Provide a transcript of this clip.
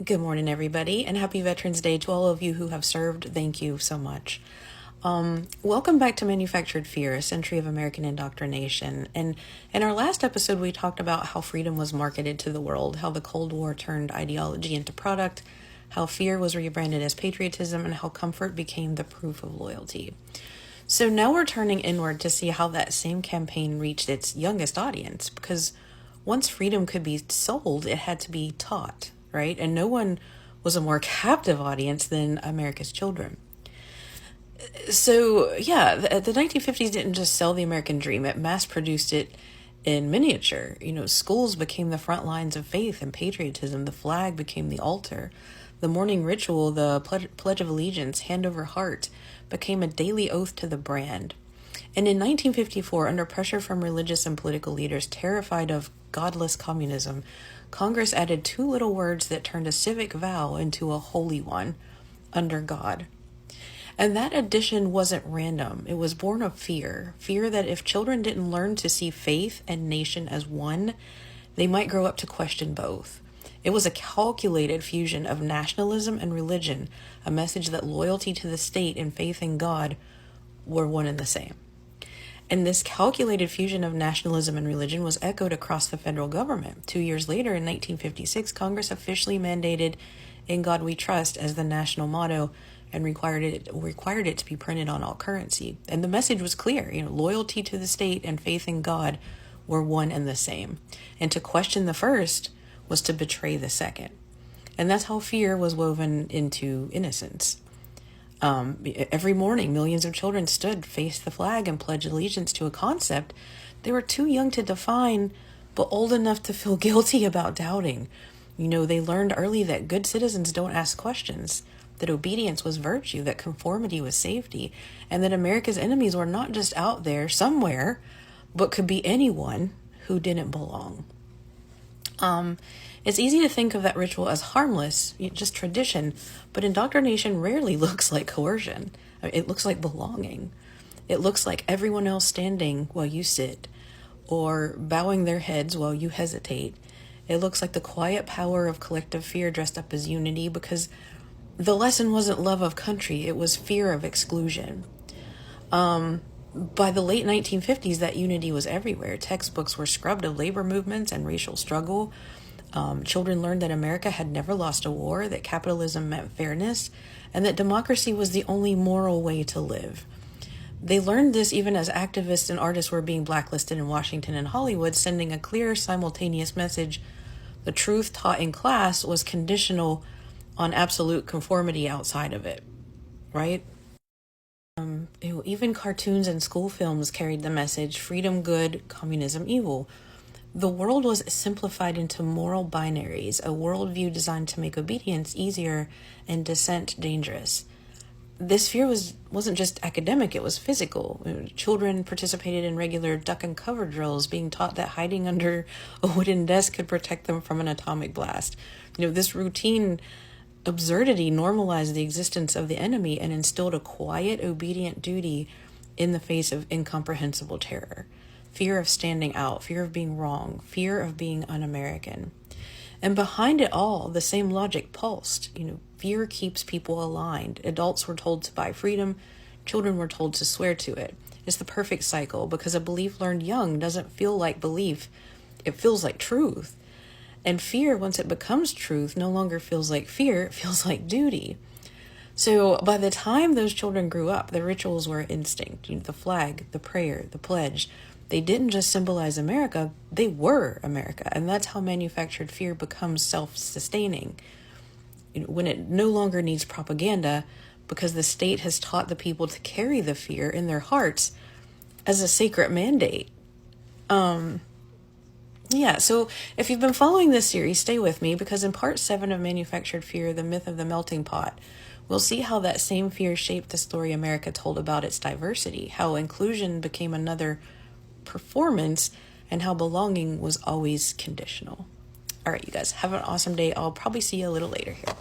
Good morning, everybody, and happy Veterans Day to all of you who have served. Thank you so much. Welcome back to Manufactured Fear, a Century of American Indoctrination. And in our last episode, we talked about how freedom was marketed to the world, how the Cold War turned ideology into product, how fear was rebranded as patriotism, and how comfort became the proof of loyalty. So now we're turning inward to see how that same campaign reached its youngest audience, because once freedom could be sold, it had to be taught, right? And no one was a more captive audience than America's children. So, yeah, the 1950s didn't just sell the American dream, it mass-produced it in miniature. Schools became the front lines of faith and patriotism. The flag became the altar. The morning ritual, the Pledge of Allegiance, hand over heart, became a daily oath to the brand. And in 1954, under pressure from religious and political leaders terrified of godless communism, Congress added two little words that turned a civic vow into a holy one: under God. And that addition wasn't random. It was born of fear that if children didn't learn to see faith and nation as one, they might grow up to question both. It was a calculated fusion of nationalism and religion, a message that loyalty to the state and faith in God were one and the same. And this calculated fusion of nationalism and religion was echoed across the federal government. 2 years later, in 1956, Congress officially mandated "In God We Trust" as the national motto and required it to be printed on all currency. And the message was clear. Loyalty to the state and faith in God were one and the same. And to question the first was to betray the second. And that's how fear was woven into innocence. Every morning, millions of children stood, faced the flag, and pledged allegiance to a concept they were too young to define, but old enough to feel guilty about doubting. They learned early that good citizens don't ask questions, that obedience was virtue, that conformity was safety, and that America's enemies were not just out there somewhere, but could be anyone who didn't belong. It's easy to think of that ritual as harmless, just tradition, but indoctrination rarely looks like coercion. It looks like belonging. It looks like everyone else standing while you sit, or bowing their heads while you hesitate. It looks like the quiet power of collective fear dressed up as unity, because the lesson wasn't love of country, it was fear of exclusion. By the late 1950s, that unity was everywhere. Textbooks were scrubbed of labor movements and racial struggle. Children learned that America had never lost a war, that capitalism meant fairness, and that democracy was the only moral way to live. They learned this even as activists and artists were being blacklisted in Washington and Hollywood, sending a clear, simultaneous message. The truth taught in class was conditional on absolute conformity outside of it, right? Even cartoons and school films carried the message: freedom good, communism evil. The world was simplified into moral binaries, a worldview designed to make obedience easier and dissent dangerous. This fear wasn't just academic, it was physical. Children participated in regular duck and cover drills, being taught that hiding under a wooden desk could protect them from an atomic blast. This routine absurdity normalized the existence of the enemy and instilled a quiet, obedient duty in the face of incomprehensible terror. Fear of standing out, fear of being wrong, fear of being un-American. And behind it all, the same logic pulsed. Fear keeps people aligned. Adults were told to buy freedom, children were told to swear to it. It's the perfect cycle, because a belief learned young doesn't feel like belief, it feels like truth. And fear, once it becomes truth, no longer feels like fear, it feels like duty. So by the time those children grew up, the rituals were instinct. The flag, the prayer, the pledge. They didn't just symbolize America, they were America. And that's how manufactured fear becomes self-sustaining. When it no longer needs propaganda, because the state has taught the people to carry the fear in their hearts as a sacred mandate. So if you've been following this series, stay with me, because in part 7 of Manufactured Fear, the myth of the melting pot, we'll see how that same fear shaped the story America told about its diversity, how inclusion became another performance, and how belonging was always conditional. All right, you guys, have an awesome day. I'll probably see you a little later here.